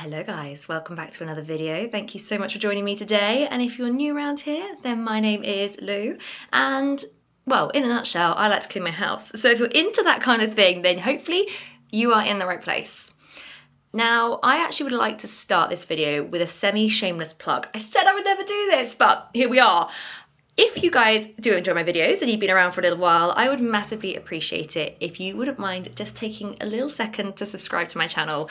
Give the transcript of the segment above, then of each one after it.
Hello guys, welcome back to another video. Thank you so much for joining me today. And if you're new around here, then my name is Lou. And well, in a nutshell, I like to clean my house. So if you're into that kind of thing, then hopefully you are in the right place. Now, I actually would like to start this video with a semi-shameless plug. I said I would never do this, but here we are. If you guys do enjoy my videos and you've been around for a little while, I would massively appreciate it if you wouldn't mind just taking a little second to subscribe to my channel.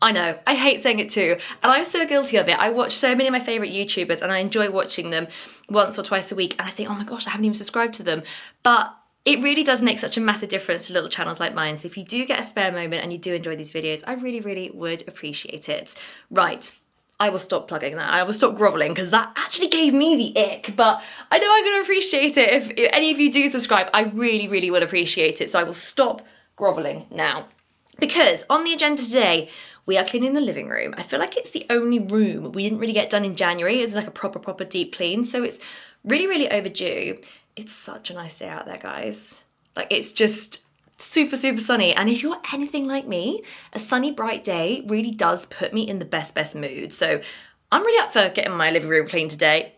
I know, I hate saying it too, and I'm so guilty of it. I watch so many of my favourite YouTubers and I enjoy watching them once or twice a week, and I think, oh my gosh, I haven't even subscribed to them. But it really does make such a massive difference to little channels like mine. So if you do get a spare moment and you do enjoy these videos, I really would appreciate it. Right, I will stop plugging that. I will stop grovelling because that actually gave me the ick, but I know I'm going to appreciate it. If any of you do subscribe, I really would appreciate it. So I will stop grovelling now. Because on the agenda today, we are cleaning the living room. I feel like it's the only room we didn't really get done in January. It's like a proper deep clean. So it's really overdue. It's such a nice day out there, guys. Like, it's just super sunny. And if you're anything like me, a sunny, bright day really does put me in the best mood. So I'm really up for getting my living room clean today.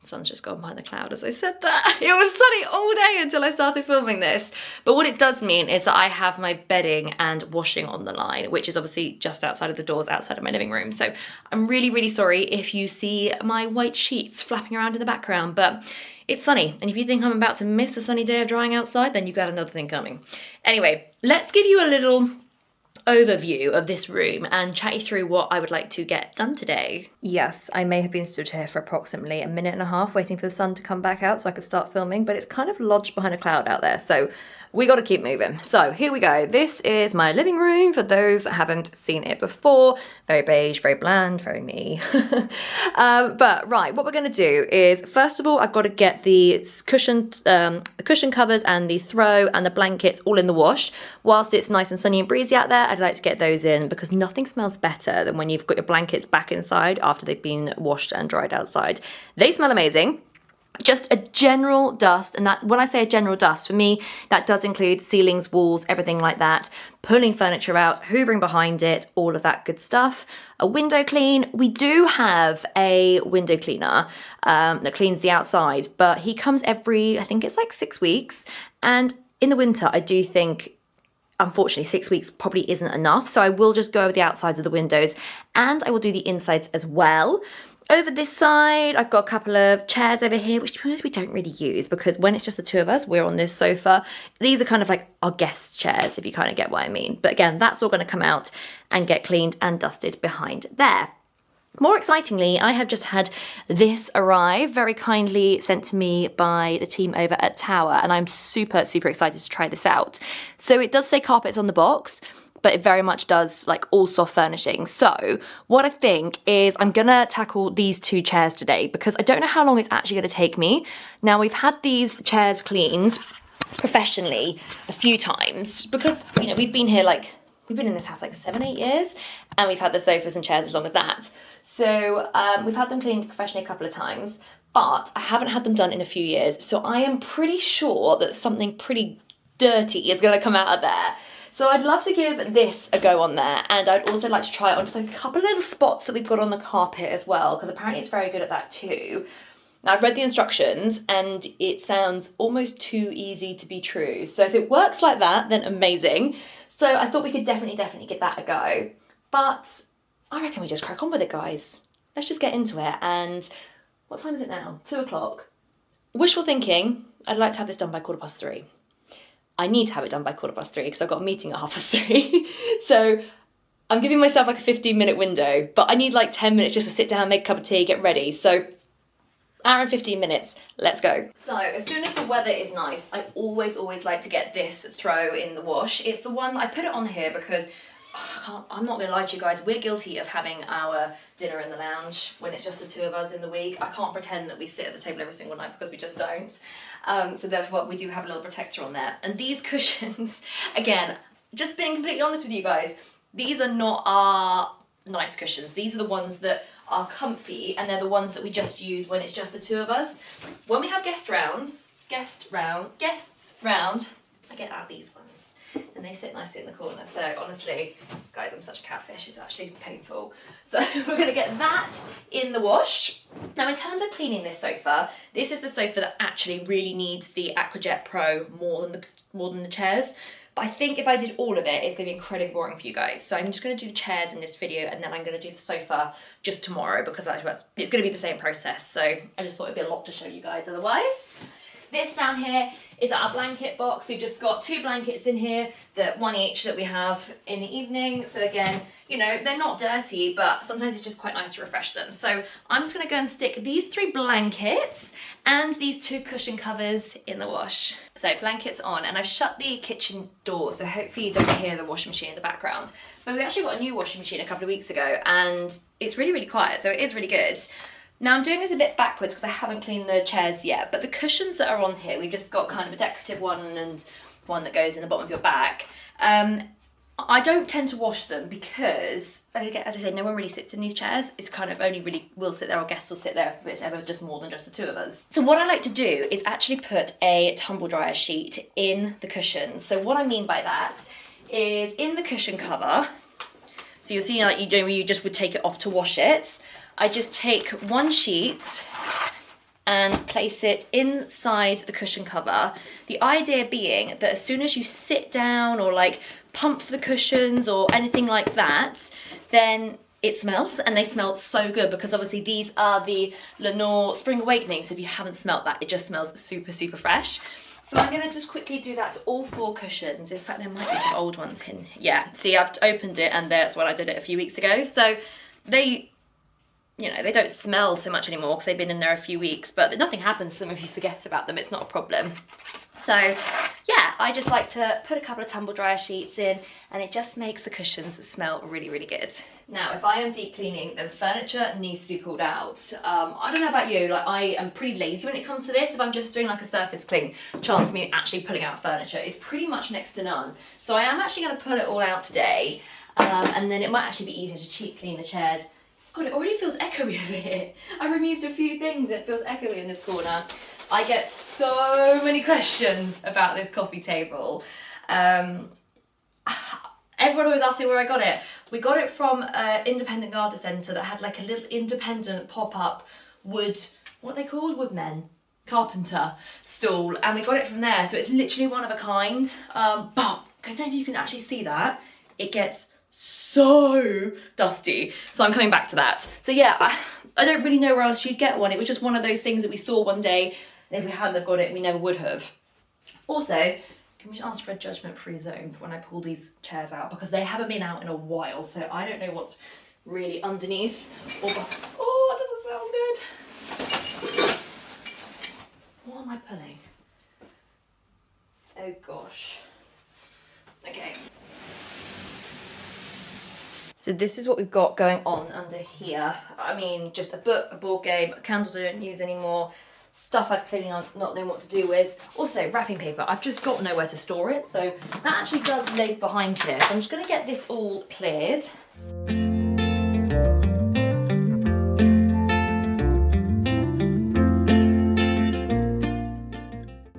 The sun's just gone behind the cloud as I said that. It was sunny all day until I started filming this. But what it does mean is that I have my bedding and washing on the line, which is obviously just outside of the doors, outside of my living room. So I'm really sorry if you see my white sheets flapping around in the background, but it's sunny. And if you think I'm about to miss a sunny day of drying outside, then you've got another thing coming. Anyway, let's give you a little overview of this room and chat you through what I would like to get done today. Yes, I may have been stood here for approximately a minute and a half waiting for the sun to come back out so I could start filming, but it's kind of lodged behind a cloud out there, so we got to keep moving. So here we go. This is my living room for those that haven't seen it before. Very beige, very bland, very me. But right, what we're going to do is, first of all, I've got to get the cushion covers and the throw and the blankets all in the wash. Whilst it's nice and sunny and breezy out there, I'd like to get those in because nothing smells better than when you've got your blankets back inside after they've been washed and dried outside. They smell amazing. Just a general dust, and that, when I say a general dust, for me, that does include ceilings, walls, everything like that, pulling furniture out, hoovering behind it, all of that good stuff. A window clean. We do have a window cleaner that cleans the outside, but he comes every, I think it's like 6 weeks, and in the winter, I do think, unfortunately, 6 weeks probably isn't enough, so I will just go over the outsides of the windows, and I will do the insides as well. Over this side, I've got a couple of chairs over here, which to be honest, we don't really use because when it's just the two of us, we're on this sofa. These are kind of like our guest chairs, if you kind of get what I mean. But again, that's all going to come out and get cleaned and dusted behind there. More excitingly, I have just had this arrive, very kindly sent to me by the team over at Tower, and I'm super excited to try this out. So it does say carpets on the box, but it very much does like all soft furnishings. So what I think is I'm gonna tackle these two chairs today because I don't know how long it's actually gonna take me. Now, we've had these chairs cleaned professionally a few times because, you know, we've been in this house like 7-8 years, and we've had the sofas and chairs as long as that. So we've had them cleaned professionally a couple of times, but I haven't had them done in a few years. So I am pretty sure that something pretty dirty is gonna come out of there. So I'd love to give this a go on there, and I'd also like to try it on just like a couple of little spots that we've got on the carpet as well, because apparently it's very good at that too. Now, I've read the instructions and it sounds almost too easy to be true. So if it works like that, then amazing. So I thought we could definitely give that a go. But I reckon we just crack on with it, guys. Let's just get into it. And what time is it now? 2 o'clock. Wishful thinking, I'd like to have this done by 3:15. I need to have it done by 3:15 because I've got a meeting at 3:30. So I'm giving myself like a 15-minute window, but I need like 10 minutes just to sit down, make a cup of tea, get ready. So hour and 15 minutes, let's go. So as soon as the weather is nice, I always like to get this throw in the wash. It's the one, I put it on here because I'm not gonna lie to you guys, we're guilty of having our dinner in the lounge when it's just the two of us in the week. I can't pretend that we sit at the table every single night because we just don't. So therefore we do have a little protector on there. And these cushions, again, just being completely honest with you guys, these are not our nice cushions. These are the ones that are comfy, and they're the ones that we just use when it's just the two of us. When we have guests round, I get out these ones. and they sit nicely in the corner. So honestly, guys, I'm such a catfish, it's actually painful. So we're gonna get that in the wash. Now in terms of cleaning this sofa, this is the sofa that actually really needs the Aquajet Pro more than the chairs. But I think if I did all of it, it's gonna be incredibly boring for you guys. So I'm just gonna do the chairs in this video, and then I'm gonna do the sofa just tomorrow, because it's gonna be the same process. So I just thought it'd be a lot to show you guys otherwise. This down here is our blanket box. We've just got 2 blankets in here, one each that we have in the evening. So again, you know, they're not dirty, but sometimes it's just quite nice to refresh them. So I'm just gonna go and stick these 3 blankets and these 2 cushion covers in the wash. So blankets on, and I've shut the kitchen door, so hopefully you don't hear the washing machine in the background. But we actually got a new washing machine a couple of weeks ago, and it's really, really quiet, so it is really good. Now I'm doing this a bit backwards because I haven't cleaned the chairs yet, but the cushions that are on here, we've just got kind of a decorative one and one that goes in the bottom of your back. I don't tend to wash them because, as I said, no one really sits in these chairs. It's kind of only really will sit there, or guests will sit there if it's ever just more than just the 2 of us. So what I like to do is actually put a tumble dryer sheet in the cushions. So what I mean by that is in the cushion cover, so you'll see like you just would take it off to wash it. I just take 1 sheet and place it inside the cushion cover. The idea being that as soon as you sit down or like pump for the cushions or anything like that, then it smells, and they smell so good, because obviously these are the Lenore Spring Awakening, so if you haven't smelt that, it just smells super, super fresh. So I'm gonna just quickly do that to all 4 cushions. In fact, there might be some old ones in. Yeah, see, I've opened it, and that's when I did it a few weeks ago. So they, you know, they don't smell so much anymore because they've been in there a few weeks, but nothing happens to them if you forget about them. It's not a problem. So yeah, I just like to put a couple of tumble dryer sheets in, and it just makes the cushions smell really, really good. Now, if I am deep cleaning, then furniture needs to be pulled out. I don't know about you, like I am pretty lazy when it comes to this. If I'm just doing like a surface clean, chance of me actually pulling out furniture is pretty much next to none. So I am actually gonna pull it all out today, and then it might actually be easier to cheap clean the chairs. God, it already feels echoey over here. I removed a few things, it feels echoey in this corner. I get so many questions about this coffee table. Everyone always asks me where I got it. We got it from an independent garden centre that had like a little independent pop-up wood, what are they called? Woodmen? Carpenter stool, and we got it from there. So it's literally one of a kind. But I don't know if you can actually see that. It gets so dusty, so I'm coming back to that. So yeah, I don't really know where else you'd get one. It was just one of those things that we saw one day, and if we hadn't have got it, we never would have. Also, can we ask for a judgment-free zone when I pull these chairs out, because they haven't been out in a while, so I don't know what's really underneath. Oh, that doesn't sound good. What am I pulling? Oh gosh. Okay. So this is what we've got going on under here. I mean, just a book, a board game, candles I don't use anymore, stuff I've clearly not known what to do with. Also, wrapping paper. I've just got nowhere to store it, so that actually does lay behind here. So I'm just gonna get this all cleared.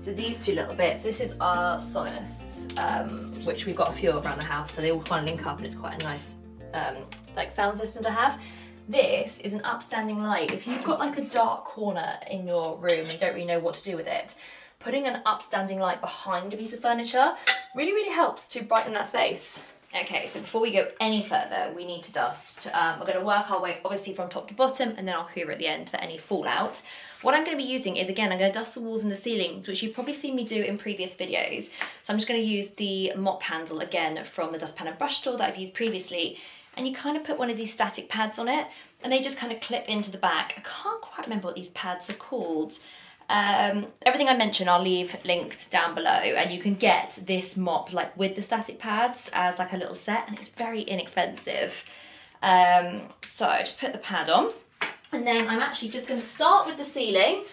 So these 2 little bits, this is our Sonus, which we've got a few around the house, so they all kind of link up, and it's quite a nice like sound system to have. This is an upstanding light. If you've got like a dark corner in your room and you don't really know what to do with it, putting an upstanding light behind a piece of furniture really, really helps to brighten that space. Okay, so before we go any further, we need to dust. We're going to work our way obviously from top to bottom, and then I'll hoover at the end for any fallout. What I'm going to be using is, again, I'm going to dust the walls and the ceilings, which you've probably seen me do in previous videos. So I'm just going to use the mop handle again from the dustpan and brush tool that I've used previously, and you kind of put one of these static pads on it, and they just kind of clip into the back. I can't quite remember what these pads are called. Everything I mentioned I'll leave linked down below, and you can get this mop like with the static pads as like a little set, and it's very inexpensive. So I just put the pad on, and then I'm actually just going to start with the ceiling.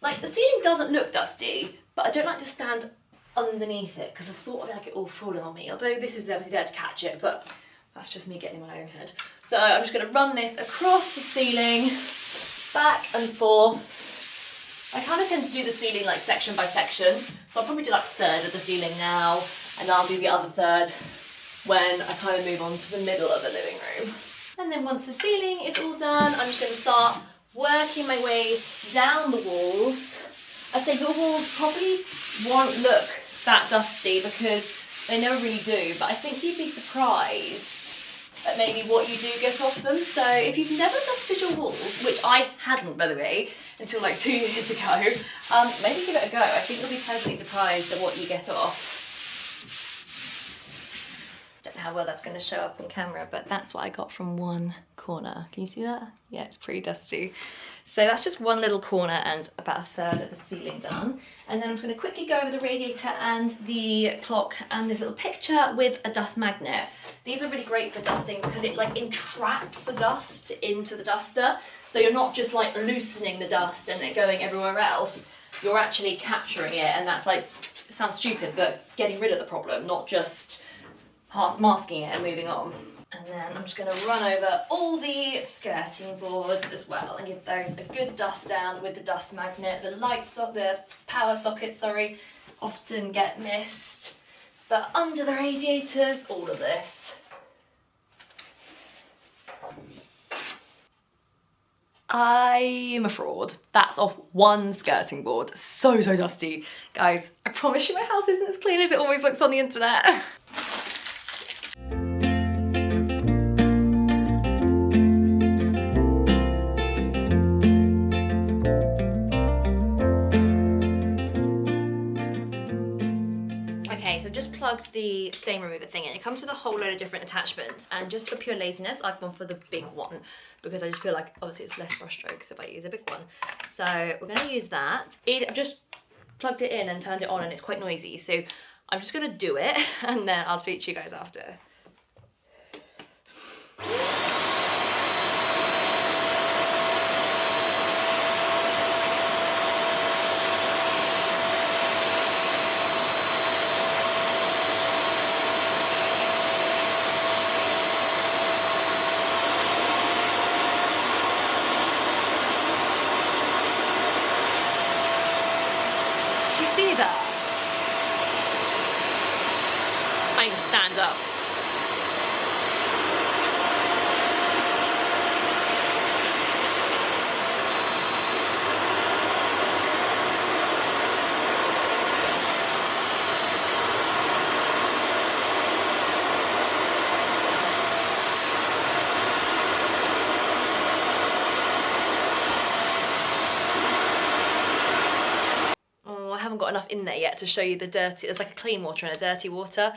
Like, the ceiling doesn't look dusty, but I don't like to stand underneath it because I thought of like it all falling on me, although this is obviously there to catch it, but that's just me getting in my own head. So I'm just going to run this across the ceiling, back and forth. I kind of tend to do the ceiling like section by section, so I'll probably do like a third of the ceiling now, and I'll do the other third when I kind of move on to the middle of the living room. And then once the ceiling is all done, I'm just going to start working my way down the walls. I say your walls probably won't look that dusty because they never really do, but I think you'd be surprised at maybe what you do get off them. So if you've never dusted your walls, which I hadn't, by the way, until like 2 years ago, maybe give it a go. I think you'll be pleasantly surprised at what you get off. Don't know how well that's going to show up on camera, but that's what I got from one corner. Can you see that? Yeah, it's pretty dusty. So that's just one little corner and about a third of the ceiling done. And then I'm just going to quickly go over the radiator and the clock and this little picture with a dust magnet. These are really great for dusting because it like entraps the dust into the duster. So you're not just like loosening the dust and it going everywhere else. You're actually capturing it, and that's like, it sounds stupid, but getting rid of the problem, not just masking it and moving on. And then I'm just going to run over all the skirting boards as well and give those a good dust down with the dust magnet. The power sockets, often get missed, but under the radiators, all of this. I'm a fraud. That's off one skirting board. So dusty. Guys, I promise you my house isn't as clean as it always looks on the internet. Plugged the stain remover thing in. It comes with a whole load of different attachments, and just for pure laziness I've gone for the big one because I just feel like obviously it's less brush strokes if I use a big one. So we're going to use that. I've just plugged it in and turned it on and it's quite noisy, so I'm just going to do it and then I'll speak to you guys after. See that? I can stand up. Got enough in there yet to show you the dirty. There's like a clean water and a dirty water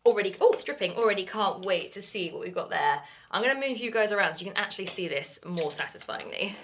already. Oh, it's dripping already. Can't wait to see what we've got there. I'm going to move you guys around so you can actually see this more satisfyingly.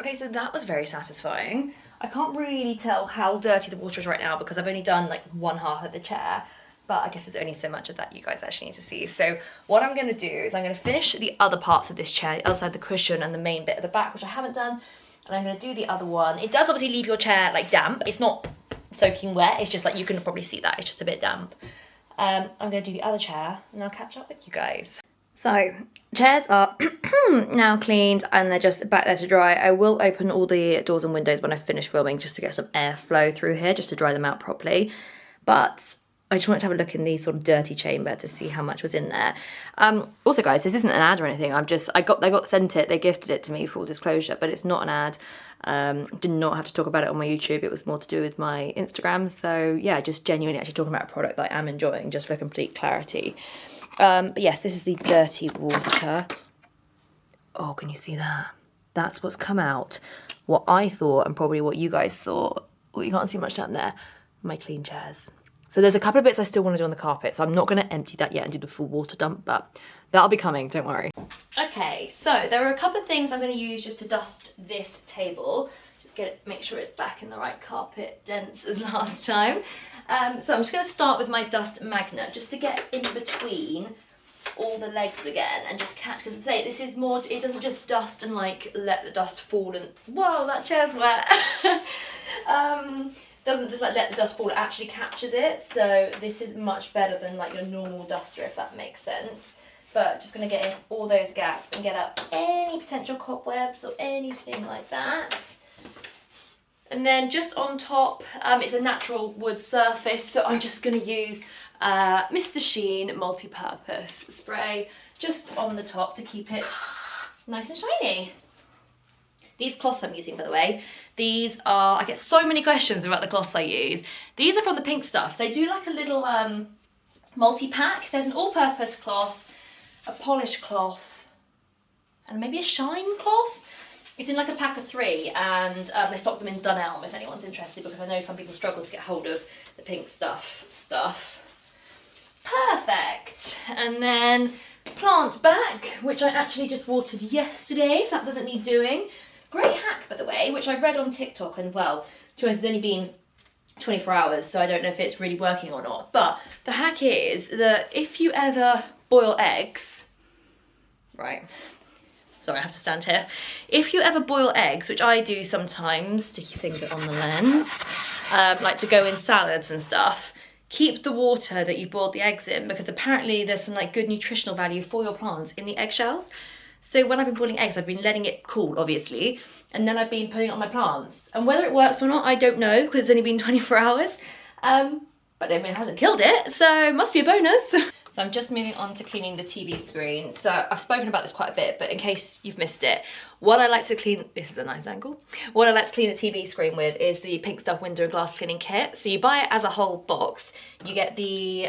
Okay, so that was very satisfying. I can't really tell how dirty the water is right now because I've only done like one half of the chair, but I guess there's only so much of that you guys actually need to see. So what I'm going to do is I'm going to finish the other parts of this chair, the other side of the cushion and the main bit at the back, which I haven't done, and I'm going to do the other one. It does obviously leave your chair like damp. It's not soaking wet, it's just like you can probably see that, it's just a bit damp. I'm going to do the other chair and I'll catch up with you guys. So, chairs are now cleaned and they're just back there to dry. I will open all the doors and windows when I finish filming just to get some airflow through here, just to dry them out properly. But I just wanted to have a look in the sort of dirty chamber to see how much was in there. Also, guys, this isn't an ad or anything. They got sent it, they gifted it to me, full disclosure, but it's not an ad. Did not have to talk about it on my YouTube. It was more to do with my Instagram. So yeah, just genuinely actually talking about a product that I am enjoying, just for complete clarity. But yes, this is the dirty water. Oh, can you see that? That's what's come out. What I thought and probably what you guys thought. Well, you can't see much down there. My clean chairs. So there's a couple of bits I still want to do on the carpet, so I'm not going to empty that yet and do the full water dump, but That'll be coming, don't worry. Okay, so there are a couple of things I'm going to use just to dust this table. Just make sure it's back in the right carpet dense as last time. So I'm just going to start with my dust magnet just to get in between all the legs again and just catch, because say this is more, it doesn't just dust and like let the dust fall and whoa, that chair's wet. Doesn't just like let the dust fall, it actually captures it. So this is much better than like your normal duster, if that makes sense. But just going to get in all those gaps and get out any potential cobwebs or anything like that. And then just on top, it's a natural wood surface, so I'm just going to use Mr. Sheen multi-purpose spray just on the top to keep it nice and shiny. These cloths I'm using, by the way, these are, I get so many questions about the cloths I use. These are from the Pink Stuff. They do like a little multi-pack. There's an all-purpose cloth, a polish cloth, and maybe a shine cloth. It's in like a pack of 3, and they stock them in Dunelm if anyone's interested, because I know some people struggle to get hold of the Pink Stuff stuff. Perfect. And then plant back, which I actually just watered yesterday, so that doesn't need doing. Great hack, by the way, which I read on TikTok, and well, to us it's only been 24 hours, so I don't know if it's really working or not. But the hack is that if you ever boil eggs, right, sorry, I have to stand here. If you ever boil eggs, which I do sometimes, sticky finger on the lens, like to go in salads and stuff, keep the water that you boiled the eggs in, because apparently there's some like good nutritional value for your plants in the eggshells. So when I've been boiling eggs, I've been letting it cool, obviously, and then I've been putting it on my plants. And whether it works or not, I don't know, because it's only been 24 hours. But I mean, it hasn't killed it, so it must be a bonus. So I'm just moving on to cleaning the TV screen. So I've spoken about this quite a bit, but in case you've missed it, what I like to clean, this is a nice angle. What I like to clean the TV screen with is the Pink Stuff window and glass cleaning kit. So you buy it as a whole box. You get the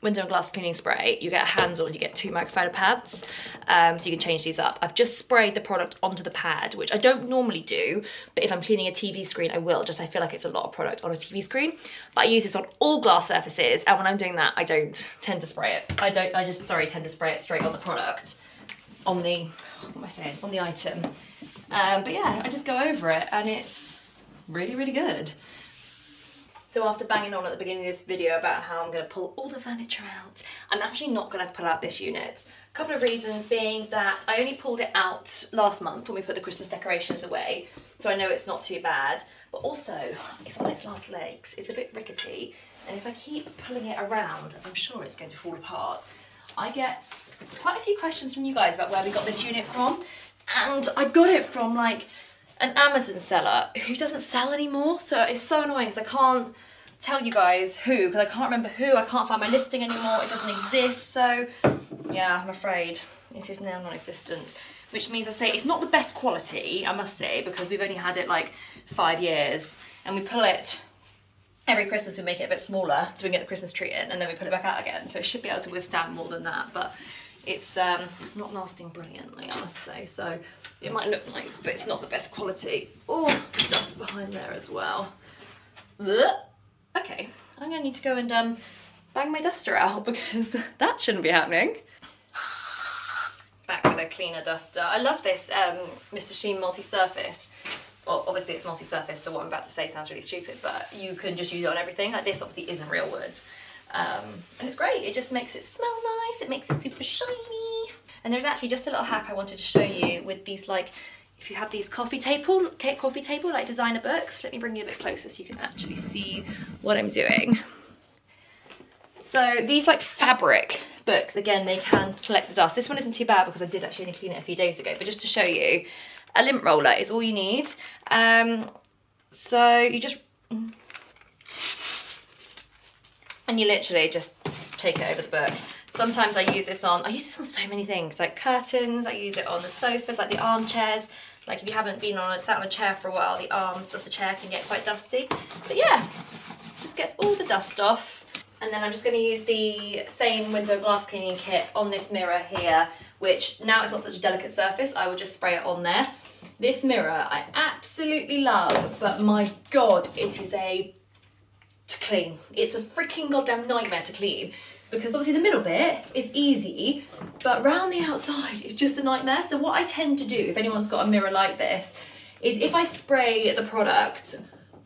window and glass cleaning spray, you get a handle, and you get 2 microfiber pads. So you can change these up. I've just sprayed the product onto the pad, which I don't normally do, but if I'm cleaning a TV screen, I will, just I feel like it's a lot of product on a TV screen. But I use this on all glass surfaces, and when I'm doing that, I don't tend to spray it. I tend to spray it straight on the product, on the, what am I saying, on the item. But yeah, I just go over it, and it's really, really good. So after banging on at the beginning of this video about how I'm going to pull all the furniture out, I'm actually not going to pull out this unit. A couple of reasons being that I only pulled it out last month when we put the Christmas decorations away, so I know it's not too bad. But also, it's on its last legs, it's a bit rickety, and if I keep pulling it around, I'm sure it's going to fall apart. I get quite a few questions from you guys about where we got this unit from, and I got it from like an Amazon seller who doesn't sell anymore, so it's so annoying because I can't tell you guys who, because I can't remember who, I can't find my listing anymore, it doesn't exist, so yeah, I'm afraid it is now non-existent, which means I say it's not the best quality, I must say, because we've only had it like 5 years, and we pull it every Christmas, we make it a bit smaller so we can get the Christmas tree in, and then we put it back out again, so it should be able to withstand more than that, but it's not lasting brilliantly, I must say, so it might look nice, but it's not the best quality. Oh, dust behind there as well. Ugh. Okay, I'm gonna need to go and bang my duster out, because that shouldn't be happening. Back with a cleaner duster. I love this Mr. Sheen multi-surface. Well, obviously it's multi-surface, so what I'm about to say sounds really stupid, but you can just use it on everything. Like this obviously isn't real wood. And it's great, it just makes it smell nice, it makes it super shiny. And there's actually just a little hack I wanted to show you with these, like, if you have these coffee table like designer books, let me bring you a bit closer so you can actually see what I'm doing. So these like fabric books, again, they can collect the dust. This one isn't too bad because I did actually only clean it a few days ago, but just to show you, a lint roller is all you need. So you just, and you literally just take it over the book. Sometimes I use this on so many things, like curtains, I use it on the sofas, like the armchairs. Like if you haven't been sat on a chair for a while, the arms of the chair can get quite dusty. But yeah, just gets all the dust off. And then I'm just going to use the same window glass cleaning kit on this mirror here, which now it's not such a delicate surface, I will just spray it on there. This mirror I absolutely love, but my God, it is to clean. It's a freaking goddamn nightmare to clean, because obviously the middle bit is easy, but round the outside it's just a nightmare. So what I tend to do, if anyone's got a mirror like this, is if I spray the product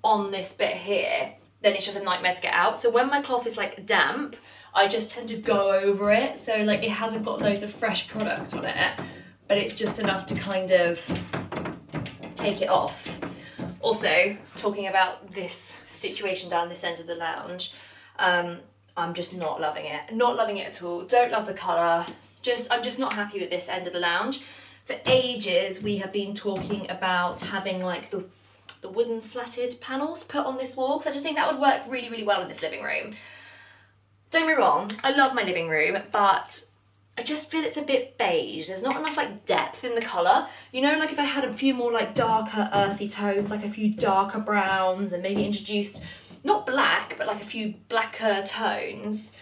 on this bit here, then it's just a nightmare to get out. So when my cloth is like damp, I just tend to go over it. So like it hasn't got loads of fresh product on it, but it's just enough to kind of take it off. Also, talking about this situation down this end of the lounge, I'm just not loving it. Not loving it at all. Don't love the colour. I'm just not happy with this end of the lounge. For ages, we have been talking about having like the wooden slatted panels put on this wall, because I just think that would work really, really well in this living room. Don't get me wrong, I love my living room, but I just feel it's a bit beige. There's not enough like depth in the colour. You know, like if I had a few more like darker earthy tones, like a few darker browns, and maybe introduced, not black, but like a few blacker tones,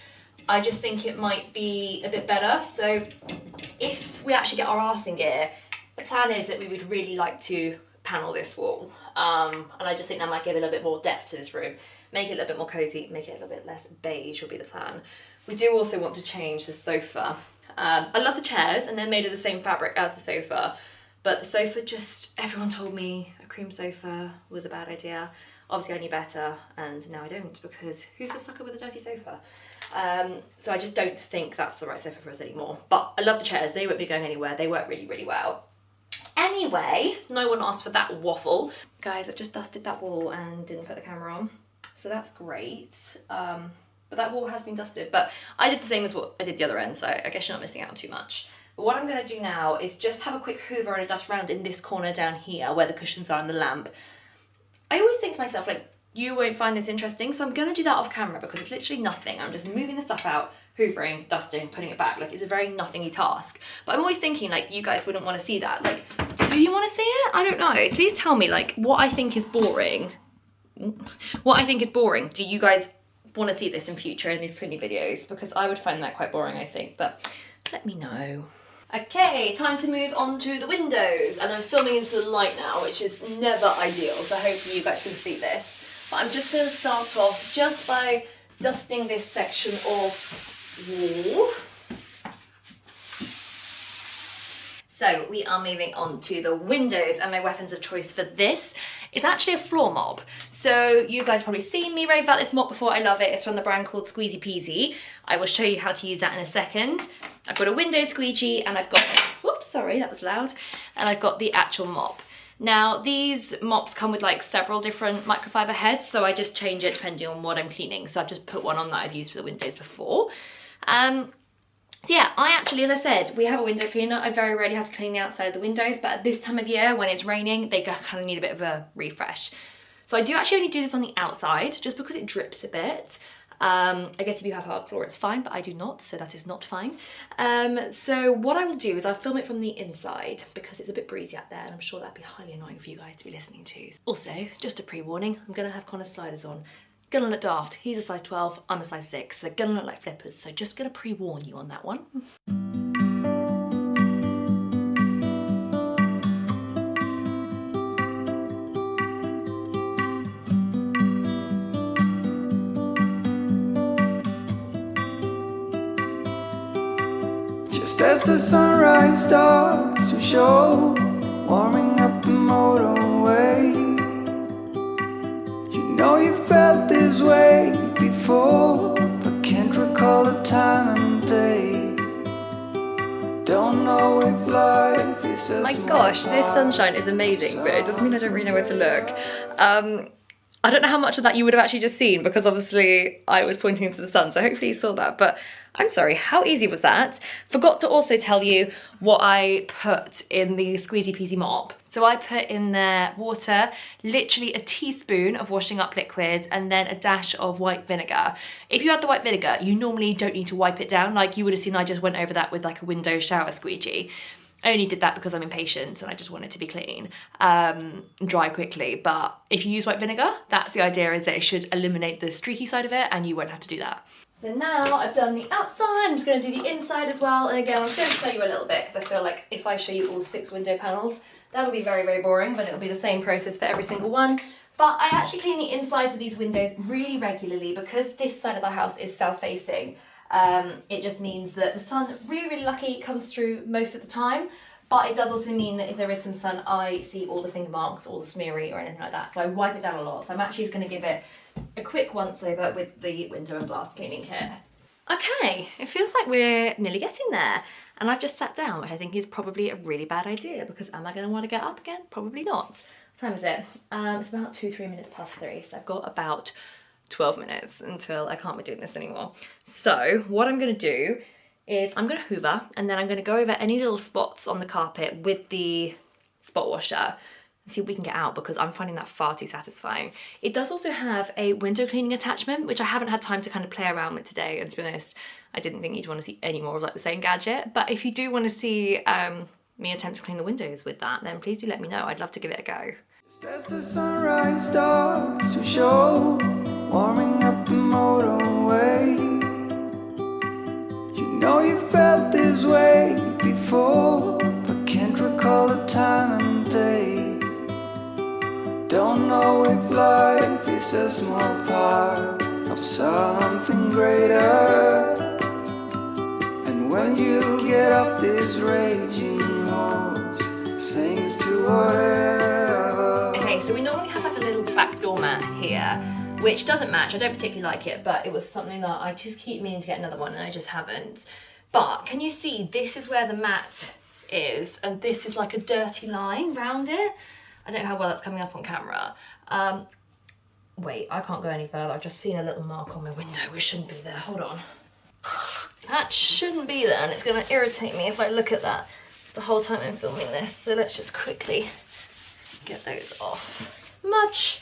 I just think it might be a bit better. So if we actually get our arse in gear, the plan is that we would really like to panel this wall. And I just think that might give a little bit more depth to this room. Make it a little bit more cosy, make it a little bit less beige will be the plan. We do also want to change the sofa. I love the chairs and they're made of the same fabric as the sofa, but the sofa just, everyone told me a cream sofa was a bad idea. Obviously I knew better, and now I don't, because who's the sucker with a dirty sofa? So I just don't think that's the right sofa for us anymore. But I love the chairs, they won't be going anywhere, they work really, really well. Anyway, no one asked for that waffle. Guys, I've just dusted that wall and didn't put the camera on, so that's great. But that wall has been dusted, but I did the same as what I did the other end, so I guess you're not missing out on too much. But what I'm going to do now is just have a quick hoover and a dust round in this corner down here where the cushions are and the lamp. I always think to myself, like, you won't find this interesting, so I'm going to do that off camera because it's literally nothing. I'm just moving the stuff out, hoovering, dusting, putting it back. Like, it's a very nothingy task. But I'm always thinking, like, you guys wouldn't want to see that. Like, do you want to see it? I don't know. Please tell me, like, what I think is boring. What I think is boring. Do you guys want to see this in future in these cleaning videos? Because I would find that quite boring, I think. But let me know. Okay, time to move on to the windows, and I'm filming into the light now, which is never ideal, so hopefully you guys can see this. But I'm just going to start off just by dusting this section of wall. So we are moving on to the windows, and my weapons of choice for this is actually a floor mop. So you guys have probably seen me rave about this mop before. I love it. It's from the brand called Squeezy Peasy. I will show you how to use that in a second. I've got a window squeegee and I've got, whoops, sorry, that was loud. And I've got the actual mop. Now these mops come with like several different microfiber heads, so I just change it depending on what I'm cleaning. So I've just put one on that I've used for the windows before. So yeah, I actually, as I said, we have a window cleaner. I very rarely have to clean the outside of the windows, but at this time of year when it's raining, they kind of need a bit of a refresh. So I do actually only do this on the outside just because it drips a bit. I guess if you have hard floor, it's fine, but I do not, so that is not fine. So what I will do is I'll film it from the inside because it's a bit breezy out there, and I'm sure that'd be highly annoying for you guys to be listening to. Also, just a pre-warning, I'm gonna have Connor's sliders on. Gonna look daft. He's a size 12, I'm a size 6. So they're gonna look like flippers, so just gonna pre-warn you on that one. Just as the sunrise starts to show, warming up the motorway. You know you felt this way before, but can't recall the time and day. Don't know if life is as my gosh, this sunshine is amazing, but it doesn't mean I don't really know where to look. I don't know how much of that you would have actually just seen because obviously I was pointing to the sun, so hopefully you saw that, but I'm sorry, how easy was that? Forgot to also tell you what I put in the Squeezy Peasy mop. So I put in there water, literally a teaspoon of washing up liquid, and then a dash of white vinegar. If you add the white vinegar, you normally don't need to wipe it down. Like you would have seen, I just went over that with like a window shower squeegee. I only did that because I'm impatient and I just want it to be clean, dry quickly. But if you use white vinegar, that's the idea, is that it should eliminate the streaky side of it and you won't have to do that. So now I've done the outside, I'm just going to do the inside as well. And again, I'm just going to show you a little bit because I feel like if I show you all 6 window panels, that'll be very, very boring, but it'll be the same process for every single one. But I actually clean the insides of these windows really regularly because this side of the house is south-facing. It just means that the sun, really lucky, comes through most of the time. But it does also mean that if there is some sun, I see all the finger marks, all the smeary or anything like that. So I wipe it down a lot. So I'm actually just going to give it a quick once over with the window and glass cleaning kit. Okay, it feels like we're nearly getting there. And I've just sat down, which I think is probably a really bad idea, because am I going to want to get up again? Probably not. What time is it? It's about 2-3 minutes past 3. So I've got about 12 minutes until I can't be doing this anymore. So what I'm going to do is I'm going to hoover, and then I'm going to go over any little spots on the carpet with the spot washer and see what we can get out, because I'm finding that far too satisfying. It does also have a window cleaning attachment, which I haven't had time to kind of play around with today, and to be honest, I didn't think you'd want to see any more of like the same gadget. But if you do want to see me attempt to clean the windows with that, then please do let me know. I'd love to give it a go. Just as the sunrise starts to show, warming up the motorway. You know you felt this way before, but can't recall the time and day. Don't know if life is a small part of something greater. And when you get off this raging horse, sings to whatever. Okay, so we normally have like a little back doormat here, which doesn't match. I don't particularly like it, but it was something that I just keep meaning to get another one and I just haven't. But can you see, this is where the mat is, and this is like a dirty line round it. I don't know how well that's coming up on camera. Wait, I can't go any further. I've just seen a little mark on my window, which shouldn't be there. Hold on. That shouldn't be there, and it's gonna irritate me if I look at that the whole time I'm filming this. So let's just quickly get those off. Much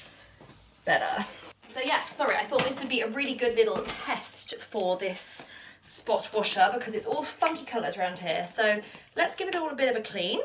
better. So yeah, sorry, I thought this would be a really good little test for this spot washer, because it's all funky colours around here. So let's give it all a bit of a clean.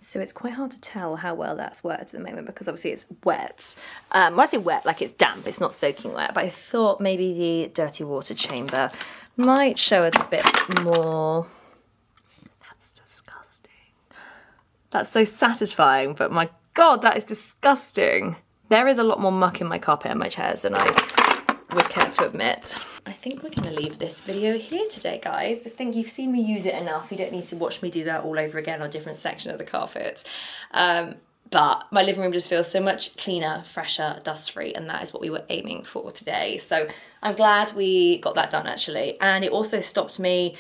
So it's quite hard to tell how well that's worked at the moment, because obviously it's wet. When I say wet, like it's damp, it's not soaking wet, but I thought maybe the dirty water chamber might show us a bit more. That's disgusting. That's so satisfying, but my God, that is disgusting. There is a lot more muck in my carpet and my chairs than I would care to admit. I think we're gonna leave this video here today, guys. I think you've seen me use it enough. You don't need to watch me do that all over again on a different section of the carpet. But my living room just feels so much cleaner, fresher, dust-free, and that is what we were aiming for today. So I'm glad we got that done, actually. And it also stopped me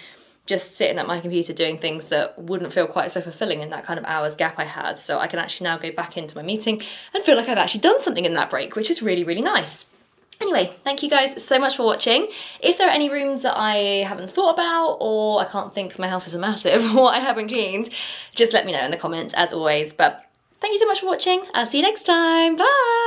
just sitting at my computer doing things that wouldn't feel quite so fulfilling in that kind of hours gap I had. So I can actually now go back into my meeting and feel like I've actually done something in that break, which is really, really nice. Anyway, thank you guys so much for watching. If there are any rooms that I haven't thought about, or I can't think, my house is a massive, or I haven't cleaned, just let me know in the comments as always. But thank you so much for watching. I'll see you next time. Bye!